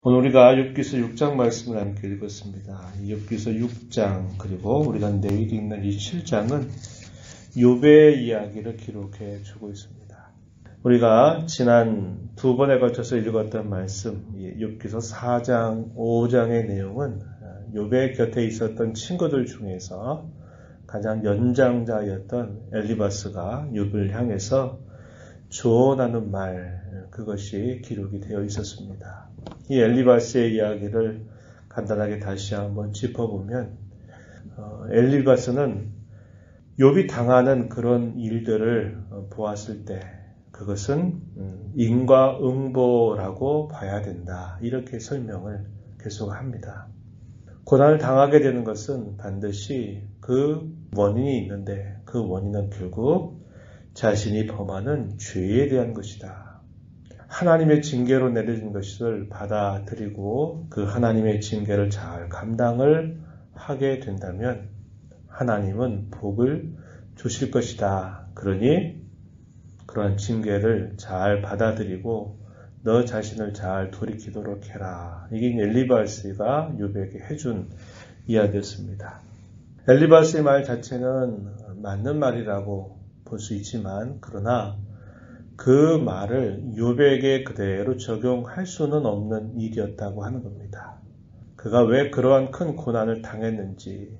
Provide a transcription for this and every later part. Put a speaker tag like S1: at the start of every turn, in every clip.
S1: 오늘 우리가 욥기서 6장 말씀을 함께 읽었습니다. 욥기서 6장 그리고 우리가 내일 읽는 이 7장은 욥의 이야기를 기록해 주고 있습니다. 우리가 지난 두 번에 걸쳐서 읽었던 말씀, 욥기서 4장, 5장의 내용은 욥의 곁에 있었던 친구들 중에서 가장 연장자였던 엘리바스가 욥을 향해서 조언하는 말, 그것이 기록이 되어 있었습니다. 이 엘리바스의 이야기를 간단하게 다시 한번 짚어보면 엘리바스는 욥이 당하는 그런 일들을 보았을 때 그것은 인과응보라고 봐야 된다. 이렇게 설명을 계속합니다. 고난을 당하게 되는 것은 반드시 그 원인이 있는데 그 원인은 결국 자신이 범하는 죄에 대한 것이다. 하나님의 징계로 내려진 것을 받아들이고 그 하나님의 징계를 잘 감당을 하게 된다면 하나님은 복을 주실 것이다. 그러니 그러한 징계를 잘 받아들이고 너 자신을 잘 돌이키도록 해라. 이게 엘리바스가 욥에게 해준 이야기였습니다. 엘리바스의 말 자체는 맞는 말이라고 볼 수 있지만 그러나 그 말을 욥에게 그대로 적용할 수는 없는 일이었다고 하는 겁니다. 그가 왜 그러한 큰 고난을 당했는지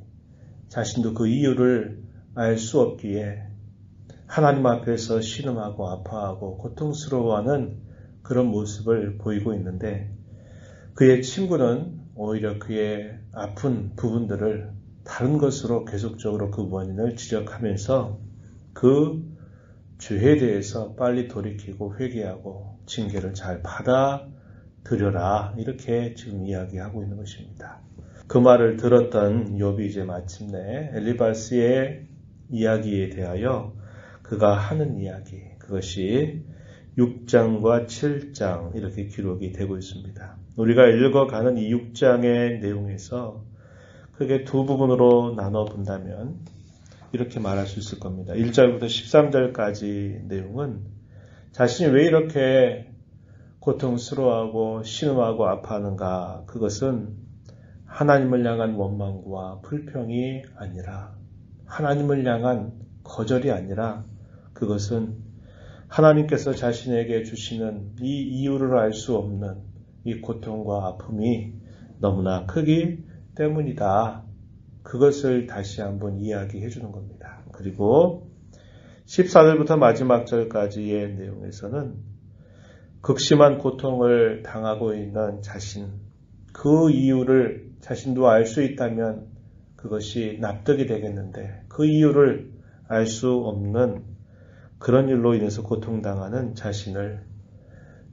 S1: 자신도 그 이유를 알 수 없기에 하나님 앞에서 신음하고 아파하고 고통스러워하는 그런 모습을 보이고 있는데 그의 친구는 오히려 그의 아픈 부분들을 다른 것으로 계속적으로 그 원인을 지적하면서 그 죄에 대해서 빨리 돌이키고 회개하고 징계를 잘 받아들여라. 이렇게 지금 이야기하고 있는 것입니다. 그 말을 들었던 욥이 이제 마침내 엘리바스의 이야기에 대하여 그가 하는 이야기, 그것이 6장과 7장 이렇게 기록이 되고 있습니다. 우리가 읽어가는 이 6장의 내용에서 크게 두 부분으로 나눠 본다면 이렇게 말할 수 있을 겁니다. 1절부터 13절까지 내용은 자신이 왜 이렇게 고통스러워하고 신음하고 아파하는가, 그것은 하나님을 향한 원망과 불평이 아니라 하나님을 향한 거절이 아니라 그것은 하나님께서 자신에게 주시는 이 이유를 알 수 없는 이 고통과 아픔이 너무나 크기 때문이다. 그것을 다시 한번 이야기해 주는 겁니다. 그리고 14절부터 마지막 절까지의 내용에서는 극심한 고통을 당하고 있는 자신, 그 이유를 자신도 알 수 있다면 그것이 납득이 되겠는데 그 이유를 알 수 없는 그런 일로 인해서 고통당하는 자신을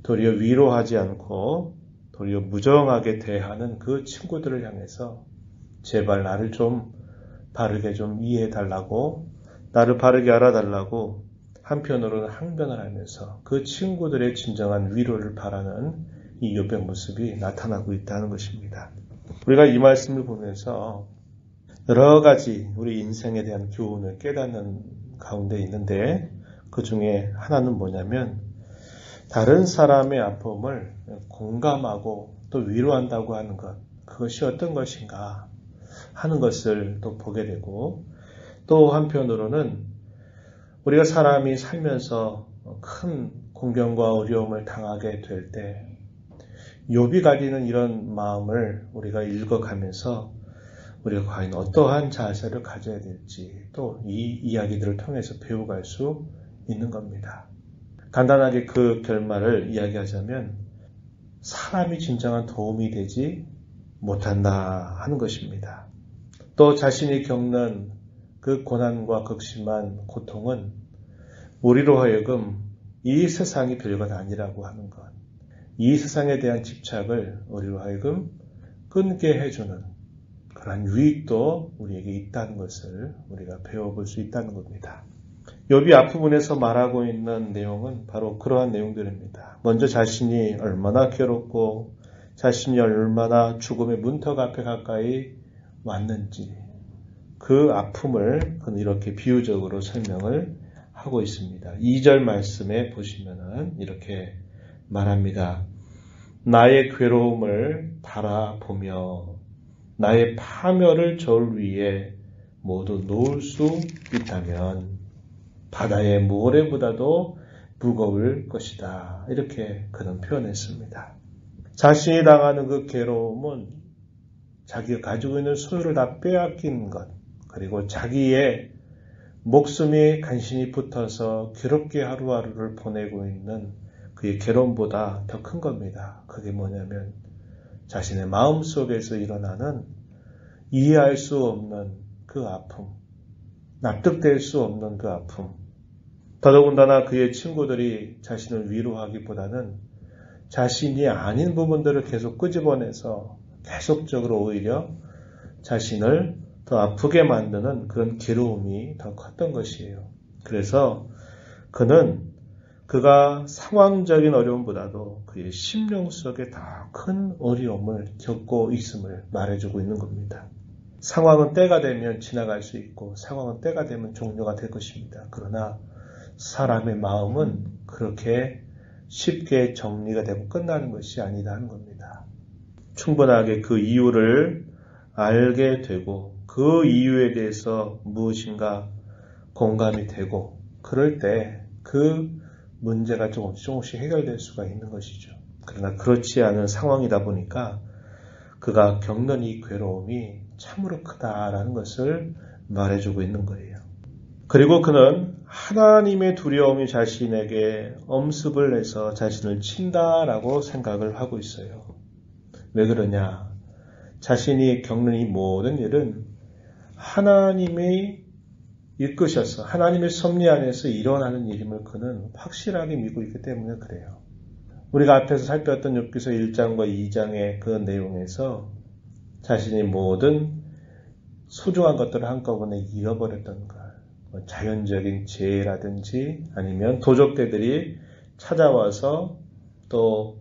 S1: 도리어 위로하지 않고 도리어 무정하게 대하는 그 친구들을 향해서 제발 나를 좀 바르게 좀 이해해달라고, 나를 바르게 알아달라고 한편으로는 항변을 하면서 그 친구들의 진정한 위로를 바라는 이 욥의 모습이 나타나고 있다는 것입니다. 우리가 이 말씀을 보면서 여러 가지 우리 인생에 대한 교훈을 깨닫는 가운데 있는데 그 중에 하나는 뭐냐면 다른 사람의 아픔을 공감하고 또 위로한다고 하는 것, 그것이 어떤 것인가 하는 것을 또 보게 되고, 또 한편으로는 우리가 사람이 살면서 큰 공경과 어려움을 당하게 될 때 욥이 가지는 이런 마음을 우리가 읽어가면서 우리가 과연 어떠한 자세를 가져야 될지 또 이 이야기들을 통해서 배워갈 수 있는 겁니다. 간단하게 그 결말을 이야기하자면 사람이 진정한 도움이 되지 못한다 하는 것입니다. 또 자신이 겪는 그 고난과 극심한 고통은 우리로 하여금 이 세상이 별것 아니라고 하는 것, 이 세상에 대한 집착을 우리로 하여금 끊게 해주는 그러한 유익도 우리에게 있다는 것을 우리가 배워볼 수 있다는 겁니다. 욥이 앞부분에서 말하고 있는 내용은 바로 그러한 내용들입니다. 먼저 자신이 얼마나 괴롭고 자신이 얼마나 죽음의 문턱 앞에 가까이 왔는지 그 아픔을 이렇게 비유적으로 설명을 하고 있습니다. 2절 말씀에 보시면은 이렇게 말합니다. 나의 괴로움을 바라보며 나의 파멸을 저울 위에 모두 놓을 수 있다면 바다의 모래보다도 무거울 것이다. 이렇게 그는 표현했습니다. 자신이 당하는 그 괴로움은 자기가 가지고 있는 소유를 다 빼앗긴 것, 그리고 자기의 목숨이 간신히 붙어서 괴롭게 하루하루를 보내고 있는 그의 괴로움보다 더 큰 겁니다. 그게 뭐냐면 자신의 마음속에서 일어나는 이해할 수 없는 그 아픔, 납득될 수 없는 그 아픔. 더더군다나 그의 친구들이 자신을 위로하기보다는 자신이 아닌 부분들을 계속 끄집어내서 계속적으로 오히려 자신을 더 아프게 만드는 그런 괴로움이 더 컸던 것이에요. 그래서 그는 그가 상황적인 어려움보다도 그의 심령 속에 더 큰 어려움을 겪고 있음을 말해주고 있는 겁니다. 상황은 때가 되면 지나갈 수 있고 상황은 때가 되면 종료가 될 것입니다. 그러나 사람의 마음은 그렇게 쉽게 정리가 되고 끝나는 것이 아니라는 겁니다. 충분하게 그 이유를 알게 되고 그 이유에 대해서 무엇인가 공감이 되고 그럴 때 그 문제가 조금씩 해결될 수가 있는 것이죠. 그러나 그렇지 않은 상황이다 보니까 그가 겪는 이 괴로움이 참으로 크다라는 것을 말해주고 있는 거예요. 그리고 그는 하나님의 두려움이 자신에게 엄습을 해서 자신을 친다라고 생각을 하고 있어요. 왜 그러냐? 자신이 겪는 이 모든 일은 하나님이 이끄셔서 하나님의 섭리 안에서 일어나는 일임을 그는 확실하게 믿고 있기 때문에 그래요. 우리가 앞에서 살펴봤던 욥기서 1장과 2장의 그 내용에서 자신이 모든 소중한 것들을 한꺼번에 잃어버렸던 것, 자연적인 재해라든지 아니면 도적대들이 찾아와서 또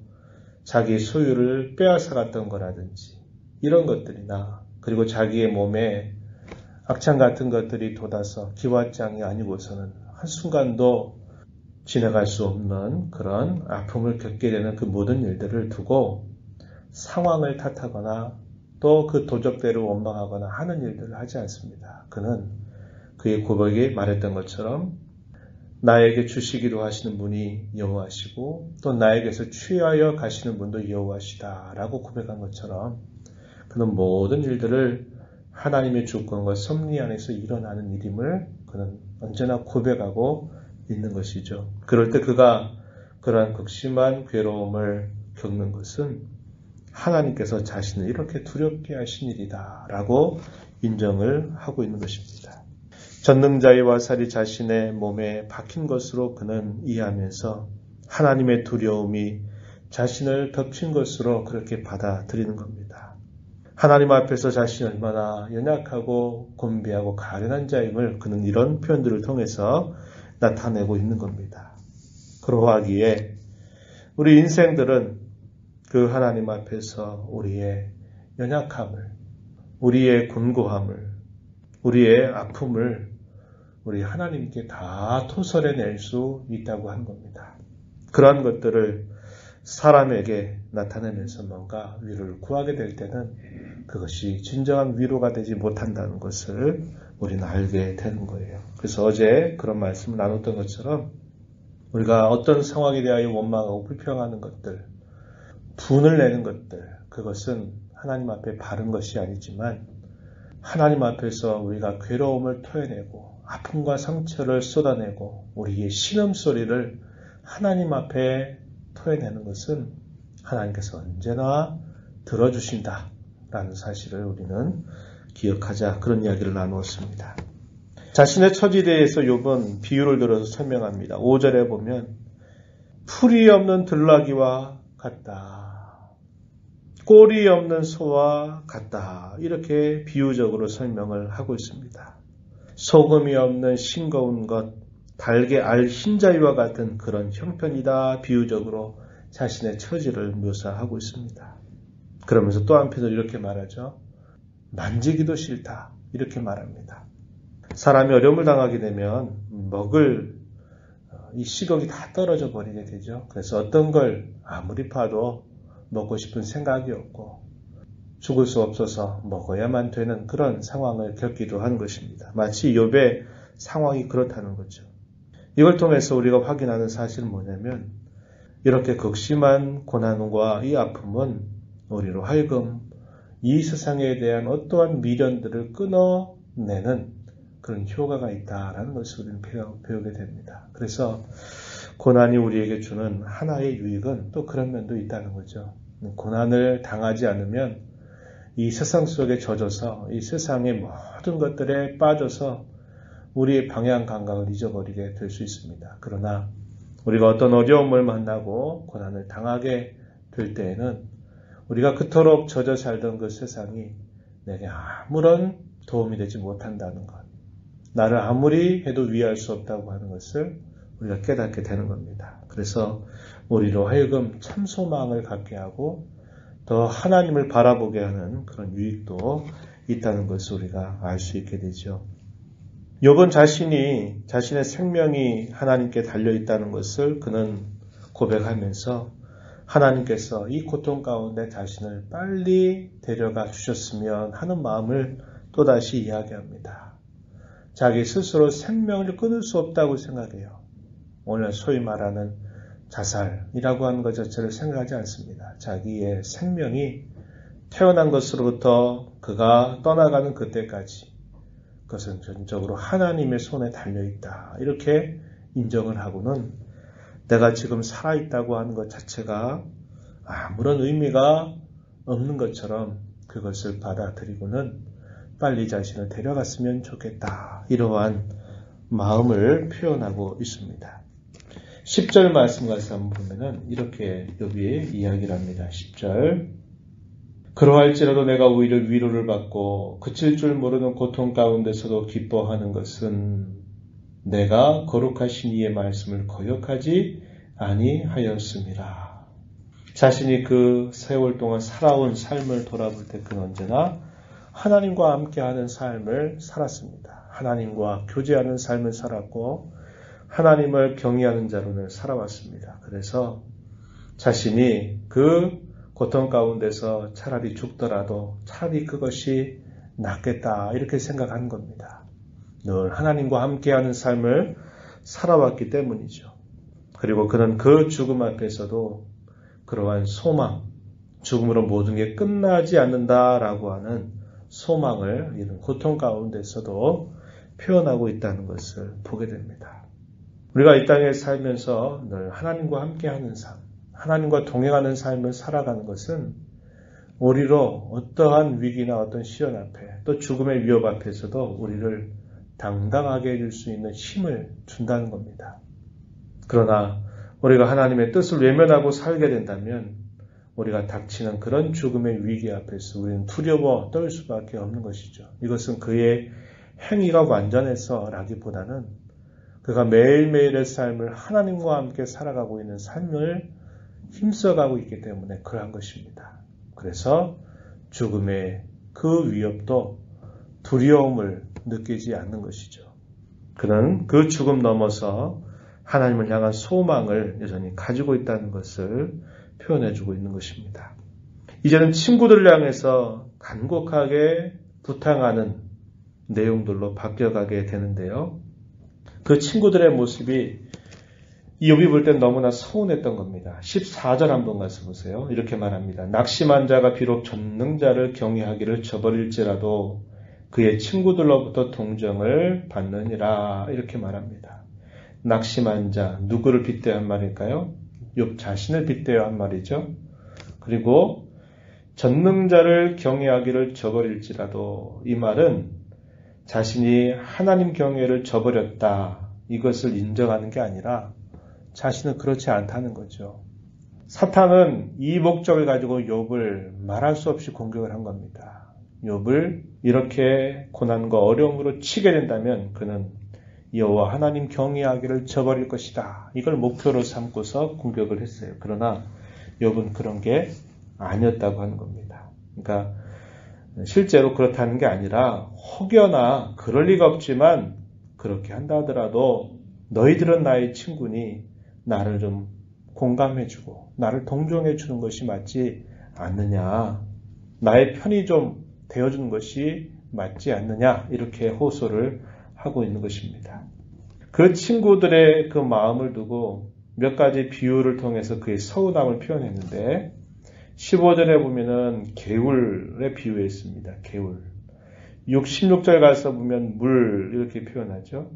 S1: 자기 소유를 빼앗아갔던 거라든지 이런 것들이나 그리고 자기의 몸에 악창 같은 것들이 돋아서 기왓장이 아니고서는 한순간도 지나갈 수 없는 그런 아픔을 겪게 되는 그 모든 일들을 두고 상황을 탓하거나 또 그 도적대를 원망하거나 하는 일들을 하지 않습니다. 그는 그의 고백에 말했던 것처럼 나에게 주시기로 하시는 분이 여호와시고 또 나에게서 취하여 가시는 분도 여호와시다라고 고백한 것처럼 그는 모든 일들을 하나님의 주권과 섭리 안에서 일어나는 일임을 그는 언제나 고백하고 있는 것이죠. 그럴 때 그가 그러한 극심한 괴로움을 겪는 것은 하나님께서 자신을 이렇게 두렵게 하신 일이다 라고 인정을 하고 있는 것입니다. 전능자의 화살이 자신의 몸에 박힌 것으로 그는 이해하면서 하나님의 두려움이 자신을 덮친 것으로 그렇게 받아들이는 겁니다. 하나님 앞에서 자신이 얼마나 연약하고 곤비하고 가련한 자임을 그는 이런 표현들을 통해서 나타내고 있는 겁니다. 그러하기에 우리 인생들은 그 하나님 앞에서 우리의 연약함을, 우리의 곤고함을, 우리의 아픔을 우리 하나님께 다 토설해낼 수 있다고 하는 겁니다. 그러한 것들을 사람에게 나타내면서 뭔가 위로를 구하게 될 때는 그것이 진정한 위로가 되지 못한다는 것을 우리는 알게 되는 거예요. 그래서 어제 그런 말씀을 나눴던 것처럼 우리가 어떤 상황에 대하여 원망하고 불평하는 것들, 분을 내는 것들, 그것은 하나님 앞에 바른 것이 아니지만 하나님 앞에서 우리가 괴로움을 토해내고 아픔과 상처를 쏟아내고 우리의 신음소리를 하나님 앞에 토해내는 것은 하나님께서 언제나 들어주신다라는 사실을 우리는 기억하자 그런 이야기를 나누었습니다. 자신의 처지에 대해서 욥은 비유를 들어서 설명합니다. 5절에 보면 풀이 없는 들나귀와 같다. 꼴이 없는 소와 같다. 이렇게 비유적으로 설명을 하고 있습니다. 소금이 없는 싱거운 것, 달게 알 흰자위와 같은 그런 형편이다. 비유적으로 자신의 처지를 묘사하고 있습니다. 그러면서 또 한편으로 이렇게 말하죠. 만지기도 싫다. 이렇게 말합니다. 사람이 어려움을 당하게 되면 먹을 이 식욕이 다 떨어져 버리게 되죠. 그래서 어떤 걸 아무리 봐도 먹고 싶은 생각이 없고 죽을 수 없어서 먹어야만 되는 그런 상황을 겪기도 한 것입니다. 마치 욥의 상황이 그렇다는 거죠. 이걸 통해서 우리가 확인하는 사실은 뭐냐면 이렇게 극심한 고난과 이 아픔은 우리로 하여금 이 세상에 대한 어떠한 미련들을 끊어내는 그런 효과가 있다라는 것을 우리는 배우게 됩니다. 그래서 고난이 우리에게 주는 하나의 유익은 또 그런 면도 있다는 거죠. 고난을 당하지 않으면 이 세상 속에 젖어서 이 세상의 모든 것들에 빠져서 우리의 방향 감각을 잊어버리게 될 수 있습니다. 그러나 우리가 어떤 어려움을 만나고 고난을 당하게 될 때에는 우리가 그토록 젖어 살던 그 세상이 내게 아무런 도움이 되지 못한다는 것, 나를 아무리 해도 위할 수 없다고 하는 것을 우리가 깨닫게 되는 겁니다. 그래서 우리로 하여금 참 소망을 갖게 하고 더 하나님을 바라보게 하는 그런 유익도 있다는 것을 우리가 알 수 있게 되죠. 욥은 자신의 생명이 하나님께 달려있다는 것을 그는 고백하면서 하나님께서 이 고통 가운데 자신을 빨리 데려가 주셨으면 하는 마음을 또다시 이야기합니다. 자기 스스로 생명을 끊을 수 없다고 생각해요. 오늘 소위 말하는 자살이라고 하는 것 자체를 생각하지 않습니다. 자기의 생명이 태어난 것으로부터 그가 떠나가는 그때까지 그것은 전적으로 하나님의 손에 달려있다. 이렇게 인정을 하고는 내가 지금 살아있다고 하는 것 자체가 아무런 의미가 없는 것처럼 그것을 받아들이고는 빨리 자신을 데려갔으면 좋겠다. 이러한 마음을 표현하고 있습니다. 10절 말씀 가서 한번 보면은 이렇게 욥이 이야기를 합니다. 10절. 그러할지라도 내가 오히려 위로를 받고 그칠 줄 모르는 고통 가운데서도 기뻐하는 것은 내가 거룩하신 이의 말씀을 거역하지 아니하였음이라. 자신이 그 세월 동안 살아온 삶을 돌아볼 때 그는 언제나 하나님과 함께하는 삶을 살았습니다. 하나님과 교제하는 삶을 살았고 하나님을 경외하는 자로는 살아왔습니다. 그래서 자신이 그 고통 가운데서 차라리 죽더라도 차라리 그것이 낫겠다 이렇게 생각한 겁니다. 늘 하나님과 함께하는 삶을 살아왔기 때문이죠. 그리고 그는 그 죽음 앞에서도 그러한 소망, 죽음으로 모든 게 끝나지 않는다라고 하는 소망을 이런 고통 가운데서도 표현하고 있다는 것을 보게 됩니다. 우리가 이 땅에 살면서 늘 하나님과 함께하는 삶, 하나님과 동행하는 삶을 살아가는 것은 우리로 어떠한 위기나 어떤 시련 앞에 또 죽음의 위협 앞에서도 우리를 당당하게 해줄 수 있는 힘을 준다는 겁니다. 그러나 우리가 하나님의 뜻을 외면하고 살게 된다면 우리가 닥치는 그런 죽음의 위기 앞에서 우리는 두려워 떨 수밖에 없는 것이죠. 이것은 그의 행위가 완전해서라기보다는 그가 매일매일의 삶을 하나님과 함께 살아가고 있는 삶을 힘써가고 있기 때문에 그러한 것입니다. 그래서 죽음의 그 위협도 두려움을 느끼지 않는 것이죠. 그는 그 죽음 넘어서 하나님을 향한 소망을 여전히 가지고 있다는 것을 표현해주고 있는 것입니다. 이제는 친구들을 향해서 간곡하게 부탁하는 내용들로 바뀌어가게 되는데요. 그 친구들의 모습이 욥이 볼 땐 너무나 서운했던 겁니다. 14절 한번 가서 보세요. 이렇게 말합니다. 낙심한 자가 비록 전능자를 경외하기를 저버릴지라도 그의 친구들로부터 동정을 받느니라 이렇게 말합니다. 낙심한 자, 누구를 빗대어 한 말일까요? 욥 자신을 빗대어 한 말이죠. 그리고 전능자를 경외하기를 저버릴지라도 이 말은 자신이 하나님 경외를 저버렸다 이것을 인정하는 게 아니라 자신은 그렇지 않다는 거죠. 사탄은 이 목적을 가지고 욥을 말할 수 없이 공격을 한 겁니다. 욥을 이렇게 고난과 어려움으로 치게 된다면 그는 여호와 하나님 경외하기를 저버릴 것이다. 이걸 목표로 삼고서 공격을 했어요. 그러나 욥은 그런 게 아니었다고 하는 겁니다. 그러니까 실제로 그렇다는 게 아니라 혹여나 그럴 리가 없지만 그렇게 한다 하더라도 너희들은 나의 친구니 나를 좀 공감해주고 나를 동정해주는 것이 맞지 않느냐. 나의 편이 좀 되어주는 것이 맞지 않느냐. 이렇게 호소를 하고 있는 것입니다. 그 친구들의 그 마음을 두고 몇 가지 비유를 통해서 그의 서운함을 표현했는데 15절에 보면은 개울에 비유했습니다. 개울. 16절 가서 보면 물 이렇게 표현하죠.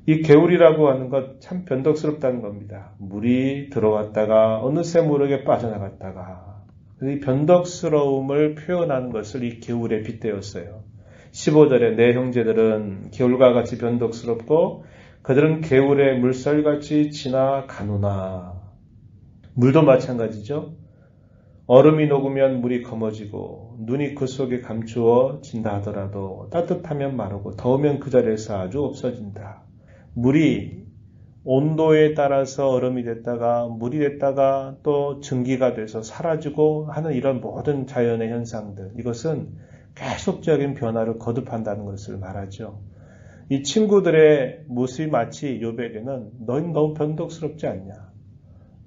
S1: 이 개울이라고 하는 것 참 변덕스럽다는 겁니다. 물이 들어왔다가 어느새 모르게 빠져나갔다가 이 변덕스러움을 표현하는 것을 이 개울에 빗대었어요. 15절에 내 형제들은 개울과 같이 변덕스럽고 그들은 개울의 물살같이 지나가노나. 물도 마찬가지죠. 얼음이 녹으면 물이 검어지고 눈이 그 속에 감추어진다 하더라도 따뜻하면 마르고 더우면 그 자리에서 아주 없어진다. 물이 온도에 따라서 얼음이 됐다가 물이 됐다가 또 증기가 돼서 사라지고 하는 이런 모든 자연의 현상들. 이것은 계속적인 변화를 거듭한다는 것을 말하죠. 이 친구들의 모습이 마치 욥에게는 너희는 너무 변덕스럽지 않냐.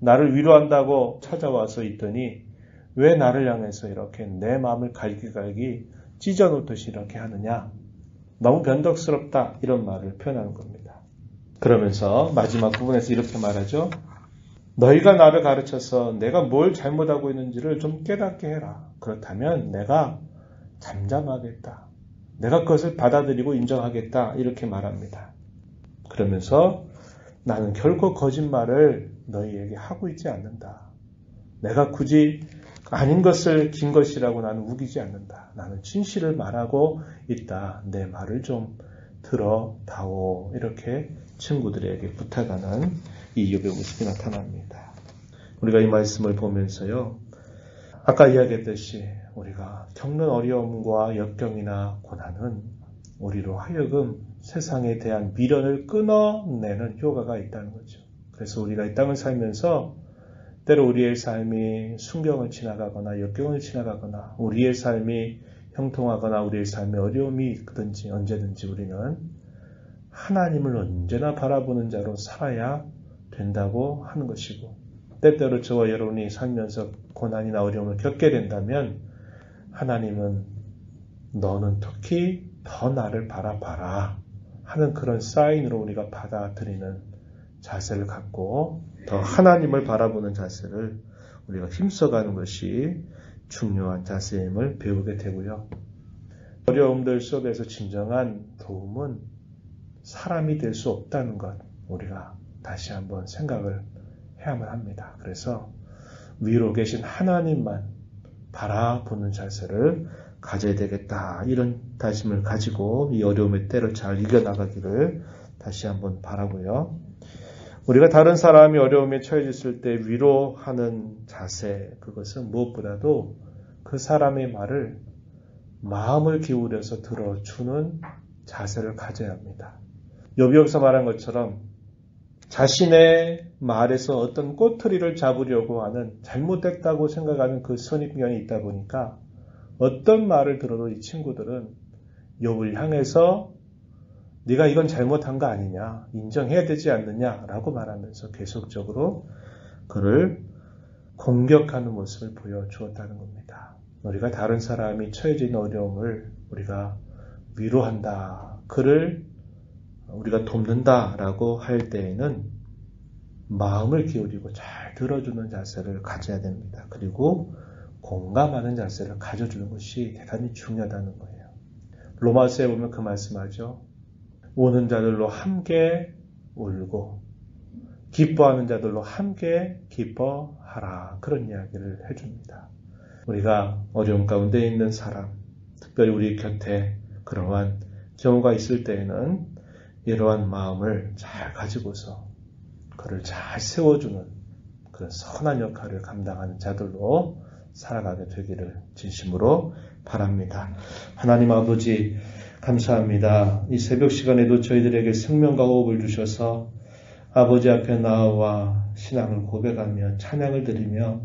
S1: 나를 위로한다고 찾아와서 있더니 왜 나를 향해서 이렇게 내 마음을 갈기갈기 찢어놓듯이 이렇게 하느냐. 너무 변덕스럽다. 이런 말을 표현하는 겁니다. 그러면서 마지막 부분에서 이렇게 말하죠. 너희가 나를 가르쳐서 내가 뭘 잘못하고 있는지를 좀 깨닫게 해라. 그렇다면 내가 잠잠하겠다. 내가 그것을 받아들이고 인정하겠다. 이렇게 말합니다. 그러면서 나는 결코 거짓말을 너희에게 하고 있지 않는다. 내가 굳이 아닌 것을 긴 것이라고 나는 우기지 않는다. 나는 진실을 말하고 있다. 내 말을 좀 들어다오. 이렇게 친구들에게 부탁하는 이 욥의 모습이 나타납니다. 우리가 이 말씀을 보면서요. 아까 이야기했듯이 우리가 겪는 어려움과 역경이나 고난은 우리로 하여금 세상에 대한 미련을 끊어내는 효과가 있다는 거죠. 그래서 우리가 이 땅을 살면서 때로 우리의 삶이 순경을 지나가거나 역경을 지나가거나 우리의 삶이 형통하거나 우리의 삶에 어려움이 있든지 언제든지 우리는 하나님을 언제나 바라보는 자로 살아야 된다고 하는 것이고 때때로 저와 여러분이 살면서 고난이나 어려움을 겪게 된다면 하나님은 너는 특히 더 나를 바라봐라 하는 그런 사인으로 우리가 받아들이는 자세를 갖고 더 하나님을 바라보는 자세를 우리가 힘써가는 것이 중요한 자세임을 배우게 되고요. 어려움들 속에서 진정한 도움은 사람이 될 수 없다는 것 우리가 다시 한번 생각을 해야만 합니다. 그래서 위로 계신 하나님만 바라보는 자세를 가져야 되겠다. 이런 다짐을 가지고 이 어려움의 때를 잘 이겨나가기를 다시 한번 바라고요. 우리가 다른 사람이 어려움에 처해졌을 때 위로하는 자세, 그것은 무엇보다도 그 사람의 말을 마음을 기울여서 들어주는 자세를 가져야 합니다. 욥이 여기서 말한 것처럼 자신의 말에서 어떤 꼬투리를 잡으려고 하는 잘못됐다고 생각하는 그 선입견이 있다 보니까 어떤 말을 들어도 이 친구들은 욥을 향해서 네가 이건 잘못한 거 아니냐, 인정해야 되지 않느냐라고 말하면서 계속적으로 그를 공격하는 모습을 보여주었다는 겁니다. 우리가 다른 사람이 처해져 있는 어려움을 우리가 위로한다, 그를 우리가 돕는다라고 할 때에는 마음을 기울이고 잘 들어주는 자세를 가져야 됩니다. 그리고 공감하는 자세를 가져주는 것이 대단히 중요하다는 거예요. 로마서에 보면 그 말씀하죠. 우는 자들로 함께 울고 기뻐하는 자들로 함께 기뻐하라. 그런 이야기를 해줍니다. 우리가 어려움 가운데 있는 사람, 특별히 우리 곁에 그러한 경우가 있을 때에는 이러한 마음을 잘 가지고서 그를 잘 세워주는 그런 선한 역할을 감당하는 자들로 살아가게 되기를 진심으로 바랍니다. 하나님 아버지 감사합니다. 이 새벽 시간에도 저희들에게 생명과 호흡을 주셔서 아버지 앞에 나와 신앙을 고백하며 찬양을 드리며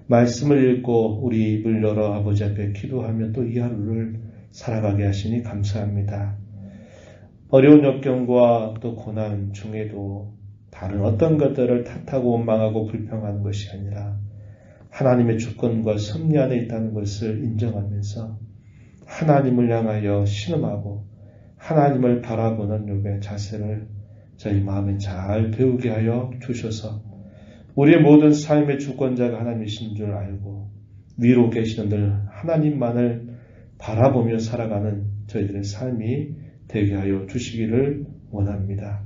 S1: 말씀을 읽고 우리 입을 열어 아버지 앞에 기도하며 또 이 하루를 살아가게 하시니 감사합니다. 어려운 역경과 또 고난 중에도 다른 어떤 것들을 탓하고 원망하고 불평하는 것이 아니라 하나님의 주권과 섭리 안에 있다는 것을 인정하면서 하나님을 향하여 신음하고 하나님을 바라보는 욥의 자세를 저희 마음에 잘 배우게 하여 주셔서 우리의 모든 삶의 주권자가 하나님이신 줄 알고 위로 계시는 늘 하나님만을 바라보며 살아가는 저희들의 삶이 되게 하여 주시기를 원합니다.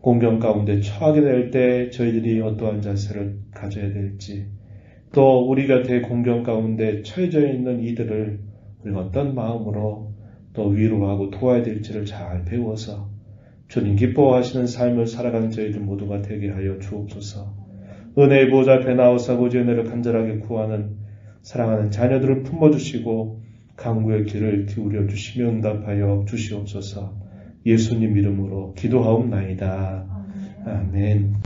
S1: 공경 가운데 처하게 될 때 저희들이 어떠한 자세를 가져야 될지, 또 우리 곁에 공경 가운데 처해져 있는 이들을 우리가 어떤 마음으로 또 위로하고 도와야 될지를 잘 배워서 주님 기뻐하시는 삶을 살아가는 저희들 모두가 되게 하여 주옵소서. 은혜의 보좌 앞에 나오사 아버지의 은혜를 간절하게 구하는 사랑하는 자녀들을 품어주시고 강구의 길을 기울여 주시며 응답하여 주시옵소서. 예수님 이름으로 기도하옵나이다. 아멘.